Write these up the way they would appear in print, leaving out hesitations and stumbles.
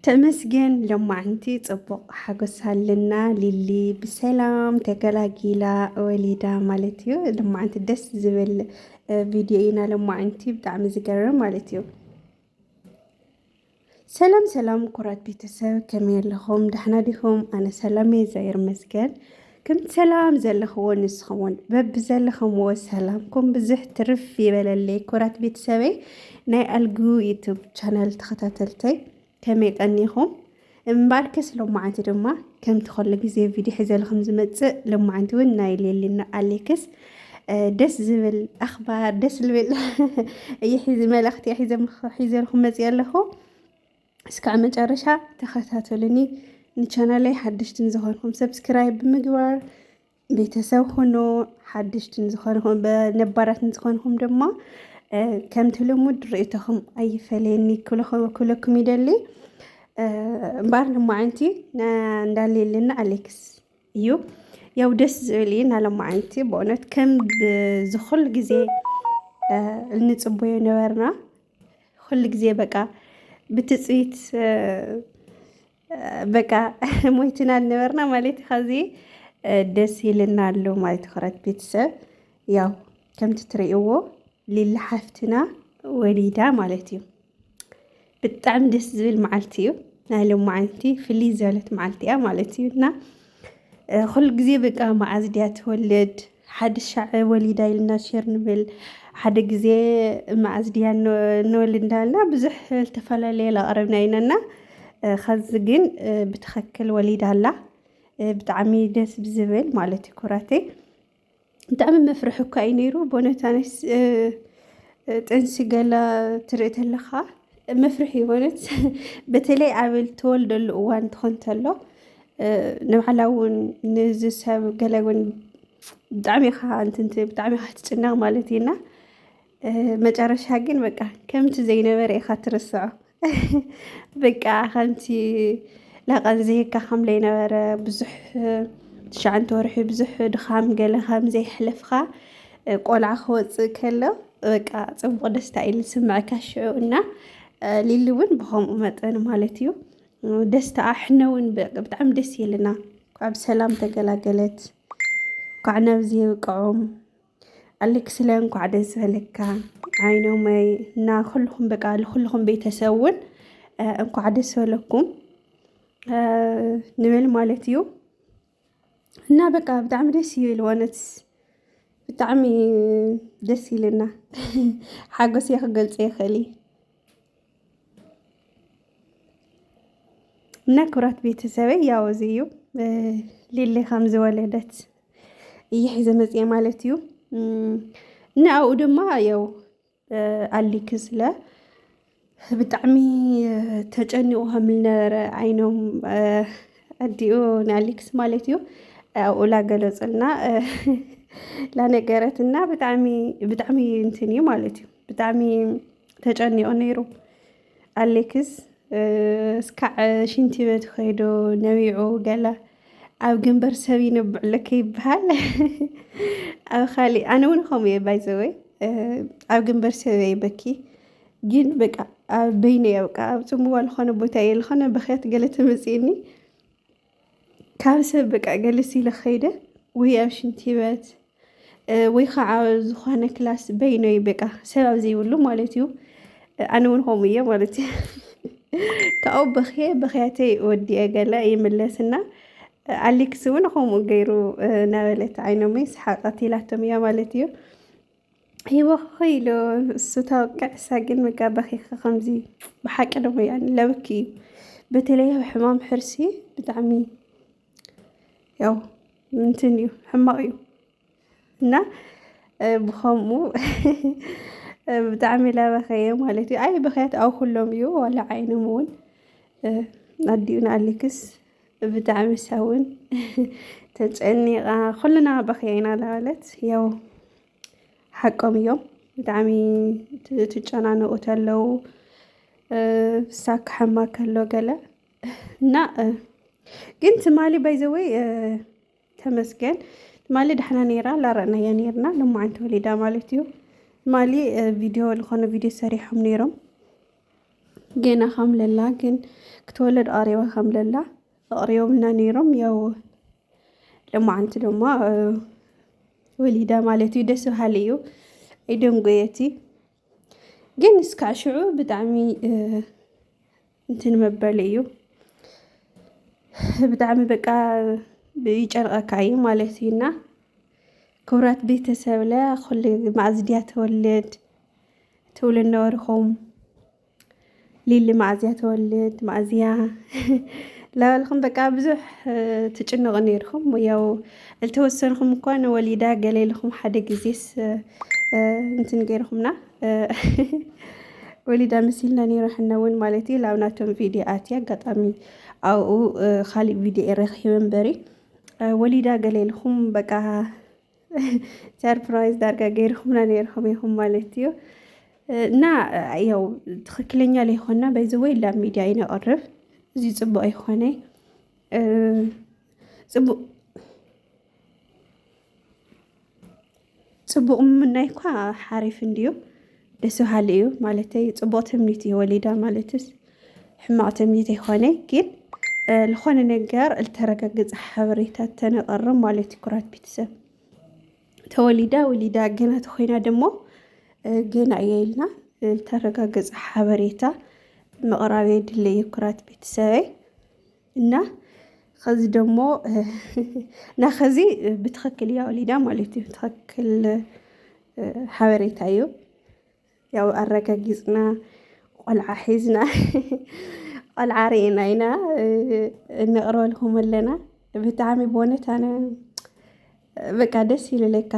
ተመስገን ሎማዓንቲ ጽቡቕ ሓጎስ ሃለና ሊሊ ብሰላም ተገላጊላ ወሊዳ ማለት እዩ። ሎማዓንቲ ደስ ዝብል ቪድዮ ኢና ሎማዓንቲ ብጣዕሚ ዝገርም ማለት እዩ። ሰላም ሰላም ኩራት ቤተሰብ ከመይ ኣለኹም? ደሕና ዲኹም? ኣነ ሰላም እየ እግዚአብሔር ይመስገን። ከምቲ ሰላም ዘለኽዎ ንስኹም በቢ ዘለኽምዎ ሰላምኩም ብዙሕ ትርፍ ይበለለይ ኩራት ቤተሰበይ ናይ ኣልጉ ዩቱብ ቻናል ተኸታተልተይ ከመይ ቀኒኹም እምበኣርከስ ሎማዓንቲ ድማ ከምቲ ኩሉ ግዜ ቪድዮ ሒዘልኩም ዝመፅእ ሎማዓንቲ እውን ናይ ሌሊና ኣሌክስ ደስ ዝብል ኣኽባር ደስ ዝብል መልእኽቲ ሒዘልኩም መፅእ ኣለኹ። እስካብ መጨረሻ ተኸታተሉኒ። ንቻናለይ ሓድሽትን ዝኾንኩም ሰብስክራይብ ብምግባር ቤተሰብ ሆኖ ሓድሽትን ዝኾንኩም ነባራትን ዝኾንኩም ድማ ከምቲ ልሙድ ርእይቶኹም ኣይፈለየኒ ክብለኩም ይደሊ እምበር ሎማዓንቲ እንዳሌልና ኣሌክስ እዩ ያው ደስ ዝብል እዩ ናሎማዓንቲ ብእውነት ከም ዝኩሉ ግዜ እንፅበዮ ነበርና ኩሉ ግዜ በቃ ብትፅቢት በቃ ሞይትና ነበርና ማለት ኸዚ ደስ ይልና ኣሎ ማለት ኩራት ቤተሰብ ያው ከምቲ ትርእይዎ ሊሊ ሓፍትና ወሊዳ ማለት እዩ። ብጣዕሚ ደስ ዝብል መዓልቲ እዩ ናይ ሎማዓንቲ ፍልይ ዝበለት መዓልቲ እያ ማለት እዩ እና ኩሉ ግዜ በቃ መዓዝ ድያ ትወልድ ሓድሽ ሻዕ ወሊዳ ኢልና ሸር ንብል ሓደ ግዜ መዓዝ ድያ ንወልድ እንዳበልና ብዙሕ ዝተፈላለየ ኣቕረብና ኢናና ኸዚ ግን ብትኽክል ወሊዳ ኣላ ብጣዕሚ ደስ ብዝብል ማለት እዩ ኩራተይ ብጣዕሚ መፍርሒ እኳ እዩ ነይሩ ብእውነት ኣነስ ጥንሲ ገላ ትርኢ ተለኻ መፍርሒ በእውነት በተለይ ኣብ ትወልደሉ እዋን ትኾን ተሎ ንባዕላ እውን ንዚ ሰብ ገለ እውን ብጣዕሚ ኢኻ ብጣዕሚ ኢኻ ትጭነቕ ማለት እዩና መጨረሻ ግን በቃ ከምቲ ዘይነበረ ኢኻ ትርስዖ በቃ ከምቲ ላቐን ዘየካ ከም ዘይነበረ ብዙሕ 9 ወርሒ ብዙሕ ድኻም ገለ ከም ዘይሕለፍካ ቆልዓ ክወፅእ ከሎ በቃ ፅቡቕ ደስታ እዩ ዝስምዓካ ሽዑ እና ሊሊ እውን ብኸምኡ መጠን ማለት እዩ ደስታኣ ሕነ እውን ብጣዕሚ ደስ ይብለና ኣብ ሰላም ተገላገለት ኳዕ ናብዚ ይብቅዖም ኣሌክስ ለ እንኳዕ ደስ ዝበለካ ዓይኖመይ እና ኩልኩም በቃ ለኩልኩም ቤተሰብ እውን እንኳዕ ደስ በለኩም ንብል ማለት እዩ እና በቃ ብጣዕሚ ደስ ይብል ወነት ብጣዕሚ ደስ ይብለና ሓጎሰይ ክገልፆ ይኽእል እና ኩራት ቤተሰበይ ያው እዚ እዩ ሊሊ ከም ዝወለደት እየሒዘ መፅአ ማለት እዩ እና ኣብኡ ድማ ያው ኣሌክስ ለ ብጣዕሚ ተጨኒቑ ከም ዝነበረ ዓይኖም ኣዲኡ ንኣሌክስ ማለት እዩ ኣብኡ ላገለፀልና ላነገረትና ብጣዕሚ እንትን እዩ ማለት እዩ ብጣዕሚ ተጨኒቑ ነይሩ ኣሌክስ እስካዕ ሽንቲ ቤት ከይዱ ነቢዑ ገለ ኣብ ግንበር ሰብ ይነብዕለከ ይበሃል ኣብ ካሊእ ኣነ እውን ከምኡ እየ ባይዘወይ ኣብ ግንበር ሰብ ይበኪ ግን በቃ ኣብ በይነይ በቃ ኣብ ፅምዋ ዝኾነ ቦታ እየ ዝኾነ በኽያት ገለ ተመፂእኒ ካብ ሰብ በቃ ገለስ ኢለ ከይደ ወይ ኣብ ሽንቲ ቤት ወይ ከዓ ዝኾነ ክላስ በይነይ በቃ ሰብ ኣብ ዘይብሉ ማለት እዩ ኣነ እውን ከምኡ እየ ማለት እዩ ካብኡ በኽያተይ ወዲአ ገለ ይምለስና ኣሌክስ እውን ከምኡ ገይሩ ነበለት ዓይኖመይ ሰሓቐት ኢላቶም እያ ማለት እዩ ሂወኸ ኢሎ እሱ ተወቅዕ እሳ ግን በቃ በኺኻ ከምዚ ብሓቂ ደሞ እያ ለበኪ እዩ በተለይ ኣብ ሕማም ሕርሲ ብጣዕሚ ያው እንትን እዩ ሕማቕ እዩ እና ብኸምኡ ብጣዕሚ ለበኸየ ማለት እዩ ኣይ በኽያት ኣብ ኩሎም እዩ ዋላ ዓይኖም እውን ኣዲኡ ንኣሌክስ ብጣዕሚ እሳ እውን ተጨኒቓ ኩልና በኽያ ኢና ለበለት ያው ሓቆም እዮም ብጣዕሚ ትጨናነቑ ተለው እሳ ክሕማ ከሎ ገለ እና ግን ትማሊ ባይዘወይ ተመስገን ትማሊ ዳሕና ነይራ ላረአናያ ነርና ሎማዓንቲ ወሊዳ ማለት እዩ ትማሊ ቪድዮ ዝኾነ ቪድዮ ሰሪሖም ነይሮም جينا خمللا جن كتولد قريبة خمللا قريبنا نيرم يو لما عنت لما وليدا مالتي دسو هاليو ايدون قيتي جن اسكعشعو بدعمي انتن مباليو بدعمي بقى بيجرقكاي مالتينا كورات بيتسب لا خلي معزديا تولد نورخم ليلي معزيا تولد معزيا لا لكم بقى بزح تجنوا غنيركم وياو التوسنكم كون وليدا قال لكم حدا جزيس انتن غيركمنا وليدا مسيلنا نيروح نون مالتي لاوناتهم فيديوهات قطامي او خالي فيديو رخي منبري وليدا قال لكم بقى سربرايز داركا غيركمنا نيركم يهم مالتيو نا ያው ትክክለኛ ላይ ሆና በይዘወይ ለሚዲያ ይነቀርብ እዚ ጽቡቅ አይሆነ ጽቡቅ ምናይ እኮ ሓሪፍ እንዲዩ ደስ ሃልዩ ማለት ጽቡቅ ትምኒት ይወሊዳ ማለትስ ሕማቅ ትምኒት ይሆነ ግን ለኾነ ነገር التረጋገፀ ሓበሬታት ተነቀርብ ማለት ኩራት ቤተሰብ ተወሊዳ ወሊዳ ገና ተኾይና ደሞ ገና የልና التረጋገፀ ሓበሬታ መቅራብ የድልይ ኩራት ቤተሰበይ እና ከዚ ደሞ ና ከዚ ብትክክል ያው ወሊዳ ማለት ብትክክል ሓበሬታ እዩ ያው አረጋግፅና ቆልዓ ሒዝና ቆልዓ ሪእና ኢና ነቅርበልኩም ኣለና ብጣዕሚ በእውነት ኣነ በቃ ደስ ይልለካ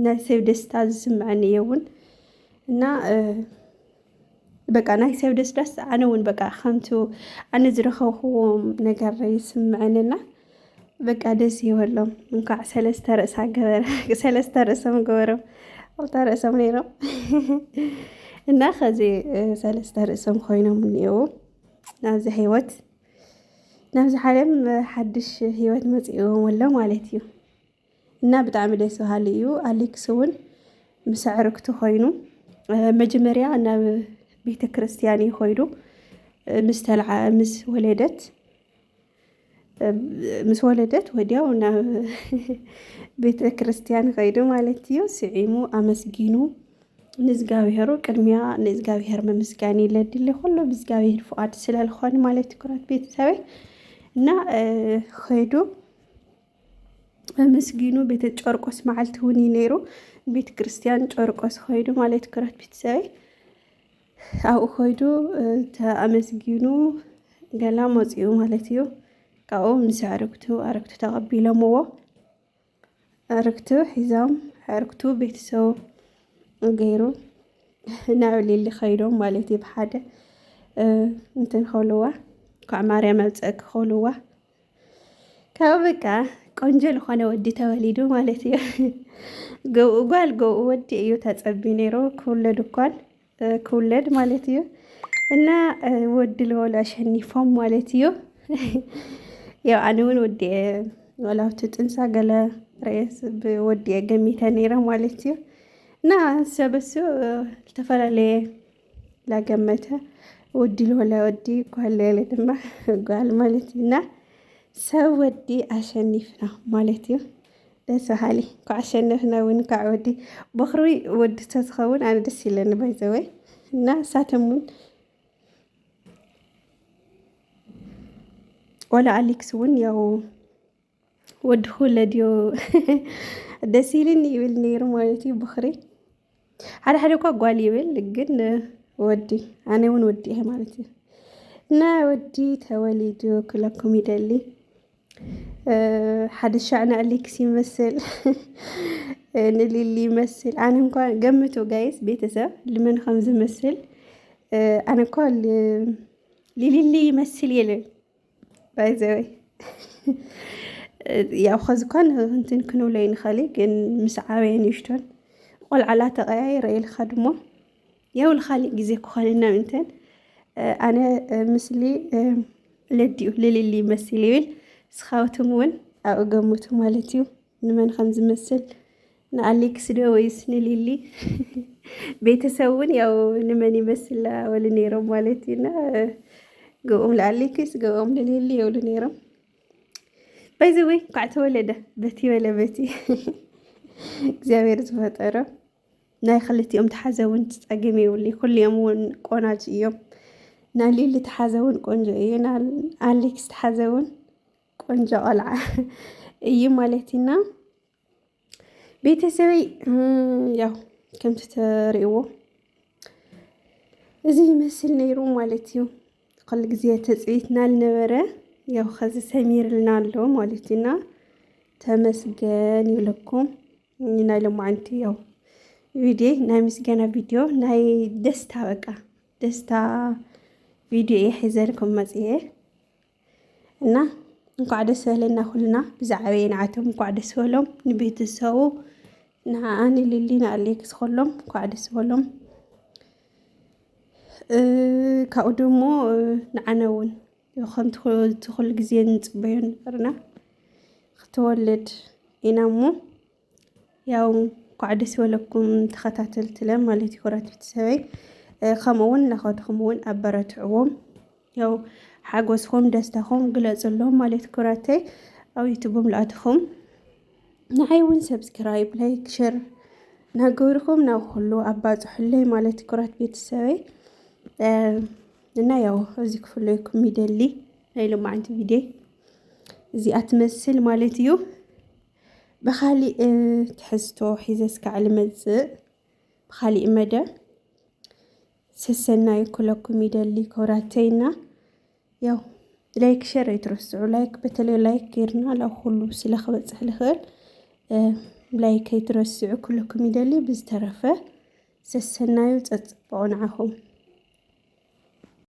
ናይ ሰብ ደስታ ዝስምዐኒ እውን እና በቃ ናይ ሰብ ደስታስ ኣነ እውን በቃ ከምቱ ኣነ ዝረኸብክዎ ነገር ይስምዐንና በቃ ደስ ይበሎም እንኳዕ ሰለስተ ርእሶም ገበሮም ክልተ ርእሶም ነይሮም እና ከዚ ሰለስተ ርእሶም ኮይኖም እኒአው ናብዚ ህይወት ናብዚ ዓለም ሓድሽ ህይወት መፂኦም ኣሎ ማለት እዩ እና ብጣዕሚ ደስ በሃሊ እዩ ኣሌክስ እውን ምስ ኣዕርክቱ ኮይኑ መጀመርያ ናብ ቤተ ክርስቲያን ይኸይዱ ምስ ወለደት ወዲያው ናብ ቤተ ክርስቲያን ኸይዱ ማለት እዩ ስዒሙ ኣመስጊኑ ንዝጋብሔሩ ቅድሚያ ንዝጋብሔር መምስጋኒ ለድሊ ኩሉ ብዝጋብሔር ፍቃድ ስለልኾነ ማለት ኩራት ቤተሰበይ እና ኸይዱ መስጊኑ ቤተ ጨርቆስ መዓልቲ እውን ነይሩ ቤተ ክርስቲያን ጨርቆስ ኸይዱ ማለት ኩራት ቤተሰበይ ኣብኡ ኸይዱ ተኣመስጊኑ ገላ መፂኡ ማለት እዩ ካብኡ ምስ ኣዕርክቱ ተቐቢሎምዎ ኣዕርክቱ ሒዞም ኣዕርክቱ ቤተሰቡ ገይሩ ናብ ሊሊ ኸይዶም ማለት እዩ ብሓደ እንትን ከልዋ ካብ ማርያም ኣብፀግ ከልዋ ካብ በቃ ቆንጆ ዝኾነ ወዲ ተወሊዱ ማለት እዩ ጓል ገው ወዲ እዩ ተፀቢ ነይሩ ክውለድ ማለት እዩ እና ወዲ ለወሉ ኣሸኒፎም ማለት እዩ ያው ኣነ እውን ወዲ ወላውቲ ጥንሳ ገለ ርኤስ ብወዲ ገሚተ ነይረ ማለት እዩ እና ሰበሱ ዝተፈላለየ ላገመተ ወዲ ለወላ ወዲ ጓል ለለ ድማ ጓል ማለት እና ሰብ ወዲ ኣሸኒፍና ማለት እዩ ደስ በሃሊ ካብ ኣሸነፍና እውን ካብ ወዲ በኽሪ ወዲ ተትኸውን ኣነ ደስ ይለኒ ባይዘወይ እና ሳቶም እውን ወላ ኣሌክስ እውን ያው ወዲ ክውለድዮ ደስ ይልኒ ይብል ነይሩ ማለት እዩ በኽሪ ሓደ እኳ ጓል ይብል ግን ወዲ ኣነ እውን ወዲ እየ ማለት እዩ እና ወዲ ተወሊዱ ክለኩም ይደሊ ሓደ ሻዕና ኣሌክስ ይመስል ንሊሊ ይመስል ኣነ እንኳን ገምቱ ጋይስ ቤተሰብ ልመን ከም ዝመስል ኣነ እኳ ሊሊ ይመስል የለን ባይዘወይ ያው ኸዝኳን እንትን ክንብሎ ይንኸሊ ግን ምስ ዓበየ ንእሽቶን ቆልዓላ ተቐያይረ ኢልካ ድሞ ያው ልኻሊእ ግዜ ክኾነና ምንተን ኣነ ምስሊ ለዲኡ ልልሊ ይመስል ይብል ስኻውትም እውን ኣብኡ ገምቱ ማለት እዩ ንመን ከም ዝመስል ንአሌክስ ዶ ወይስ ንሊሊ ቤተሰቡን ያው ንመን ይመስላ ወል ነይሮም ማለት እና ገኦም ለአሌክስ ገኦም ለሊሊ ይውሉ ነይሮም ባይዘወይ ኳዕ ተወለደ በቲ ወለ በቲ እግዚአብሔር ዝፈጠረ ናይ ክልቲኦም ተሓዘውን ፀገም ይውሊ ኩልዮም እውን ቆናጅ እዮም ናይ ሊሊ ተሓዘውን ቆንጆ እዩ አሌክስ ተሓዘውን ቆንጆ ቆልዓ እዩ ማለት ኢና ቤተሰበይ ያው ከምቲ ተርእይዎ እዚ ይመስል ነይሩ ማለት እዩ ኩሉ ግዜ ተፅኢትና ዝነበረ ያው ከዚ ሰሚርልና ኣሎ ማለት ኢና ተመስገን ይብለኩም ናይ ሎማዓንቲ ያው ቪድዮ ናይ ምስጋና ቪድዮ ናይ ደስታ በቃ ደስታ ቪድዮ የሒዘልኩም መፅአ እና እንኳዕ ደስ በለና ኩልና ብዛዕባ ንዓቶም እንኳዕ ደስ በሎም ንቤተሰቡ ንዓኒ ሊሊ ንአሌክስ ኩሎም እንኳዕ ደስ በሎም ካብኡ ደሞ ንዓነ እውን ከምቲ ኩሉ ግዜ ንፅበዮ ነበርና ክትወልድ ኢና እሞ ያው እንኳዕ ደስ በለኩም ተኸታተልትለ ማለት እዩ ኩራት ቤተሰበይ ከምኡ እውን ናኸድኩም እውን ኣበረትዕዎም ያው ሓጎስኩም ደስታኩም ግለፅሎም ማለት ኩራተይ ኣብ ዩቱብም ለኣትኹም ንዓይ እውን ሰብስክራይብ ላይክ ሸር ናገበርኩም ናብ ኩሉ ኣባፅሑለይ ማለት ኩራት ቤተሰበይ እና ያው እዚ ክፍለይኩም ይደሊ ናይ ሎማዓንቲ ቪድዮ እዚኣ ትመስል ማለት እዩ ብኻሊእ ትሕዝቶ ሒዘስ ከዓ ልመፅእ ብኻሊእ መደብ ሰሰናይ ኩለኩም ይደሊ ኩራተይና ያው ላይክ ሸር ኣይትረስዑ ላይክ በተለይ ላይክ ጌርና ላብ ኩሉ ስለ ክበፅሕ ልኽእል ላይክ ኣይትረስዑ ኩለኩም ይደሊ ብዝተረፈ ሰሰናዩ ፀፅበቑ ንዓኹም